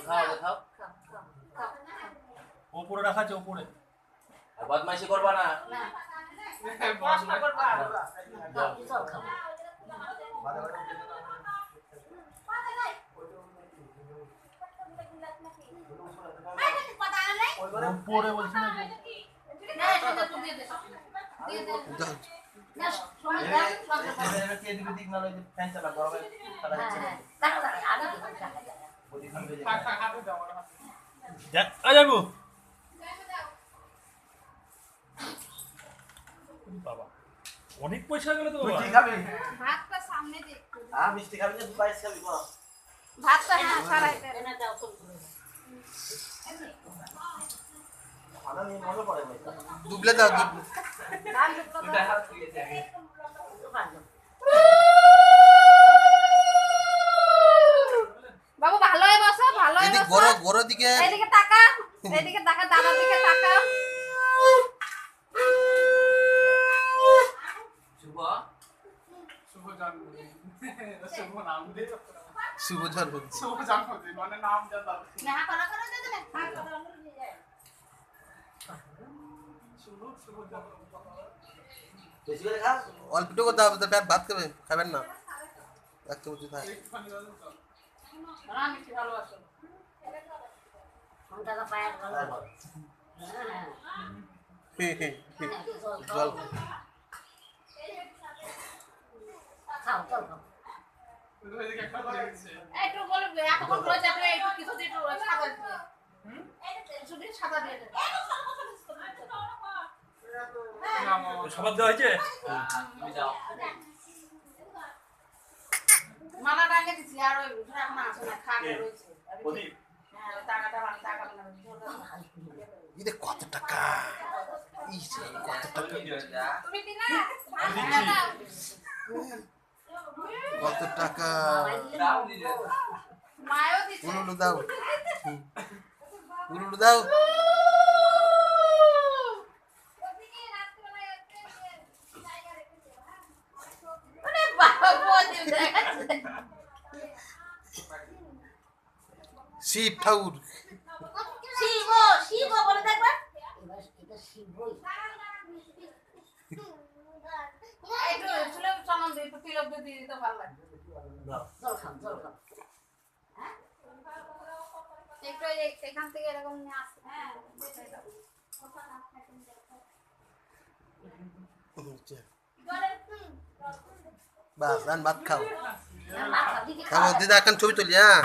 খাও উপরে রাখা আছে উপরে। আর বদমাইশি করবা না। উপরে বলছি না যাবো বাবা, অনেক পয়সা গেল তো। তুই কি খাবি? ভাতটা সামনে দে। হ্যাঁ মিষ্টি খাবি না পায়েস খাবি? ভাতটা হ্যাঁ সারাই দে। এনে দাও তো। খানা নিয়ে মনে পড়ে ভাই। দুবলে দাও দুবলে। ধান দুটো এটা হাত দিয়ে দে। বাবু ভালো হয়ে বসো, ভালো হয়ে এদিকে বসো। গরো দিকে এদিকে তাকা, এদিকে তাকা, দাদার দিকে তাকা। শুভ শুভ জন্মদিন। শুভ নাম দিয়ে শুভ জন্মদিন। শুভ জন্মদিন মানে নাম জানা। না করা করে দে না। হ্যাঁ করা করে দিয়ে যায়। শুভ জন্মদিন। বেশি করে খা। অল্পটুকু দাও, তো পেট ভাত খাবে, খাবেন না। এক চামচ খায়। একটুখানি দাও তো। না মিষ্টি ভালোবাসো। ফোনটা পায় ভালো। হ্যাঁ। জল খাও খাও খাও। এদিকে একটা করে দিচ্ছে। একটু বলে এতক্ষণ বলে যাবে একটু কিছু দিয়ে একটু সাদা দিয়ে। কিছু দিয়ে সাদা দিয়ে দে। না মামা। সবার দেওয়া হয়েছে। তুমি যাও। মালা টাঙে দিছি আর ওই ভিতরে এখন আছে না খাটে রয়েছে। প্রদীপ হ্যাঁ ওই টাকাটা মানে টাকা না। এটা কত টাকা? ইস, কত টাকা? তুমি দিনা? কত টাকা? দাও দিলে। মায়ও দিছে। উলুলু দাও। উলুলু দাও। ওরে বাবা বলি দেখাচ্ছে। শিব ঠাকুর। শিব শিব বলে দেখবা। এটা শিবই। একটু চলে চলন দিয়ে একটু তিলক দিয়ে দিতে ভালো লাগে। জল খাও জল খাও। হ্যাঁ? একটু এখান থেকে এরকম নিয়ে আসে। হ্যাঁ। বাস, ভাত খাও। মাথা দিকে দিদা এখন ছবি তুলি, হ্যাঁ।